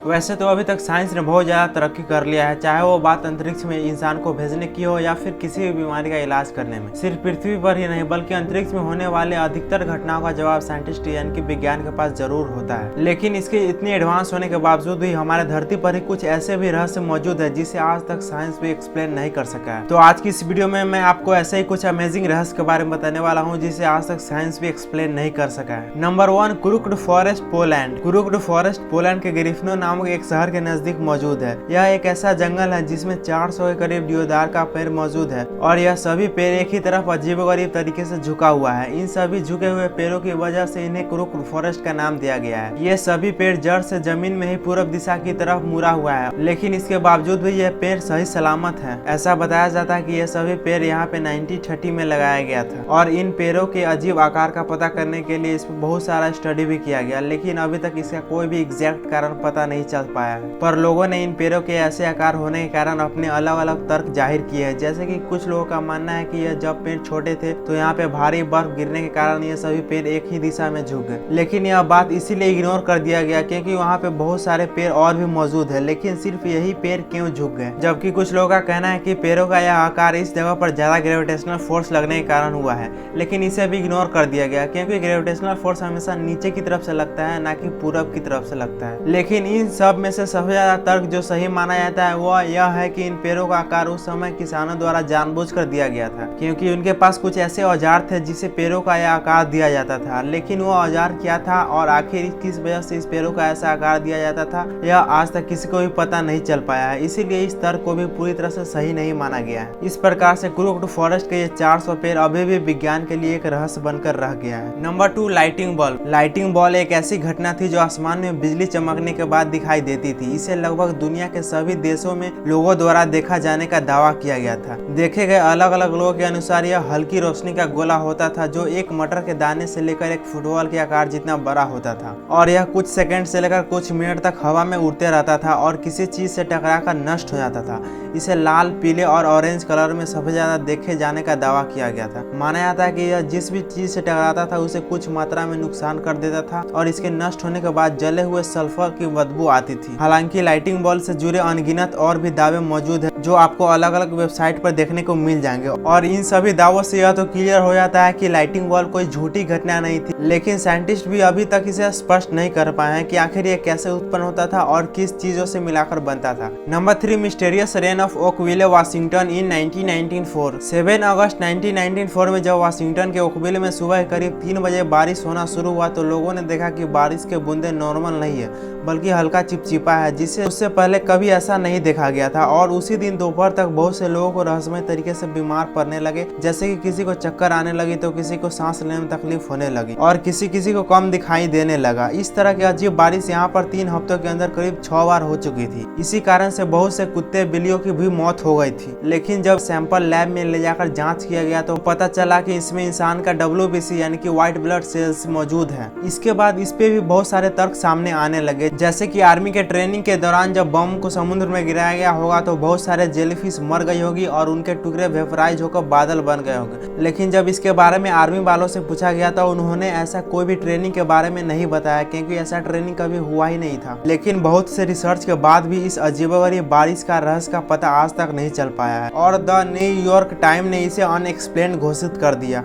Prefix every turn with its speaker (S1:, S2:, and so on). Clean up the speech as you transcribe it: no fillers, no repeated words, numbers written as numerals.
S1: वैसे तो अभी तक साइंस ने बहुत ज़्यादा तरक्की कर लिया है, चाहे वो बात अंतरिक्ष में इंसान को भेजने की हो या फिर किसी भी बीमारी का इलाज करने में। सिर्फ पृथ्वी पर ही नहीं बल्कि अंतरिक्ष में होने वाले अधिकतर घटनाओं का जवाब साइंटिस्ट यानी कि विज्ञान के पास जरूर होता है। लेकिन इसके इतनी एडवांस होने के बावजूद भी हमारे धरती पर ही कुछ ऐसे भी रहस्य मौजूद है जिसे आज तक साइंस भी एक्सप्लेन नहीं कर सका है। तो आज की इस वीडियो में मैं आपको ऐसे ही कुछ अमेजिंग रहस्य के बारे में बताने वाला हूँ जिसे आज तक साइंस भी एक्सप्लेन नहीं कर सका है। Number 1, crooked forest, Poland. Crooked forest Poland के ग्रिफनो नामक एक शहर के नजदीक मौजूद है। यह एक ऐसा जंगल है जिसमें 400 के करीब देवदार का पेड़ मौजूद है और यह सभी पेड़ एक ही तरफ अजीबोगरीब तरीके से झुका हुआ है। इन सभी झुके हुए पेड़ों की वजह से इन्हें क्रुक्ड फॉरेस्ट का नाम दिया गया है। ये सभी पेड़ जड़ से जमीन में ही पूरब दिशा की तरफ मुड़ा हुआ है, लेकिन इसके बावजूद भी यह पेड़ सही सलामत है। ऐसा बताया जाता है कि यह सभी पेड़ यहाँ पे 1930 में लगाया गया था और इन पेड़ों के अजीब आकार का पता करने के लिए इस पर बहुत सारा स्टडी भी किया गया, लेकिन अभी तक इसका कोई भी एग्जैक्ट कारण पता नहीं चल पाया है। पर लोगों ने इन पेड़ों के ऐसे आकार होने के कारण अपने अलग अलग तर्क जाहिर किए हैं। जैसे कि कुछ लोगों का मानना है कि यह जब पेड़ छोटे थे तो यहाँ पे भारी बर्फ गिरने के कारण ये सभी पेड़ एक ही दिशा में झुक गए, लेकिन यह बात इसीलिए इग्नोर कर दिया गया क्योंकि वहाँ पे बहुत सारे पेड़ और भी मौजूद है, लेकिन सिर्फ यही पेड़ क्यों झुक गए। जबकि कुछ लोगों का कहना है कि पेड़ों का यह आकार इस जगह पर ज्यादा ग्रेविटेशनल फोर्स लगने के कारण हुआ है, लेकिन इसे भी इग्नोर कर दिया गया क्योंकि ग्रेविटेशनल फोर्स हमेशा नीचे की तरफ से लगता है, ना कि पूरब की तरफ से लगता है। लेकिन इन सब में से सबसे ज्यादा तर्क जो सही माना जाता है वह यह है कि इन पेड़ों का आकार उस समय किसानों द्वारा जानबूझकर दिया गया था, क्योंकि उनके पास कुछ ऐसे औजार थे जिसे पेड़ों का यह आकार दिया जाता था। लेकिन वो औजार क्या था और आखिर किस वजह से इस पेड़ों का ऐसा आकार दिया जाता था, यह आज तक किसी को भी पता नहीं चल पाया है। इसीलिए इस तर्क को भी पूरी तरह से सही नहीं माना गया है। इस प्रकार से क्रुक्ड फॉरेस्ट के ये 400 पेड़ अभी भी विज्ञान के लिए एक रहस्य बनकर रह गया है। Number 2, lighting bulb. Lighting bulb एक ऐसी घटना थी जो आसमान में बिजली चमकने के बाद दिखाई देती थी। इसे लगभग दुनिया के सभी देशों में लोगों द्वारा देखा जाने का दावा किया गया था। देखे गए अलग अलग लोगों के अनुसार यह हल्की रोशनी का गोला होता था जो एक मटर के दाने से लेकर एक फुटबॉल के आकार जितना बड़ा होता था और यह कुछ सेकंड से लेकर कुछ मिनट तक हवा में उड़ते रहता था और किसी चीज से टकराकर नष्ट हो जाता था। इसे लाल, पीले और ऑरेंज कलर में सबसे ज्यादा देखे जाने का दावा किया गया था। माना जाता है कि यह जिस भी चीज से टकराता था उसे कुछ मात्रा में नुकसान कर देता था और इसके नष्ट होने के बाद जले हुए सल्फर की बदबू आती थी। हालांकि लाइटिंग बल्ब से जुड़े अनगिनत और भी दावे मौजूद है जो आपको अलग अलग वेबसाइट पर देखने को मिल जाएंगे और इन सभी दावों से यह तो क्लियर हो जाता है कि लाइटिंग बल्ब कोई झूठी घटना नहीं थी, लेकिन साइंटिस्ट भी अभी तक इसे स्पष्ट नहीं कर पाए हैं कि आखिर ये कैसे उत्पन्न होता था और किस चीजों से मिलाकर बनता था। Number 3, mysterious rain of Oakville, Washington in 1994। 7 अगस्त 1994 में जब वाशिंगटन के ओकविले में सुबह करीब 3 बजे बारिश होना शुरू हुआ तो लोगों ने देखा कि बारिश के बूंदे नॉर्मल नहीं है बल्कि हल्का चिपचिपा है, जिससे उससे पहले कभी ऐसा नहीं देखा गया था। और उसी दिन दोपहर तक बहुत से लोगों को रहस्यमय तरीके से बीमार पड़ने लगे, जैसे कि किसी को चक्कर आने लगी तो किसी को सांस लेने में तकलीफ होने लगी और किसी को कम दिखाई देने लगा। इस तरह की अजीब बारिश यहाँ पर 3 हफ्तों के अंदर करीब 6 बार हो चुकी थी। इसी कारण से बहुत से कुत्ते बिल्लियों की भी मौत हो गई थी। लेकिन जब सैंपल लैब में ले जाकर जांच किया गया तो पता चला कि इसमें इंसान का WBC यानी कि व्हाइट ब्लड सेल्स मौजूद है। इसके बाद इस पे भी बहुत सारे तर्क सामने आने लगे, जैसे कि आर्मी के ट्रेनिंग के दौरान जब बम को समुद्र में गिराया गया होगा तो बहुत सारे जेलीफिश मर गई होगी और उनके टुकड़े वेपराइज होकर बादल बन गए होंगे। लेकिन जब इसके बारे में आर्मी वालों से पूछा गया तो उन्होंने ऐसा कोई भी ट्रेनिंग के बारे में नहीं बताया क्योंकि ऐसा ट्रेनिंग कभी हुआ ही नहीं था। लेकिन बहुत से रिसर्च के बाद भी इस अजीबोगरीब बारिश का रहस्य का पता आज तक नहीं चल पाया है और द न्यूयॉर्क टाइम ने इसे अनएक्सप्लेन्ड घोषित कर दिया।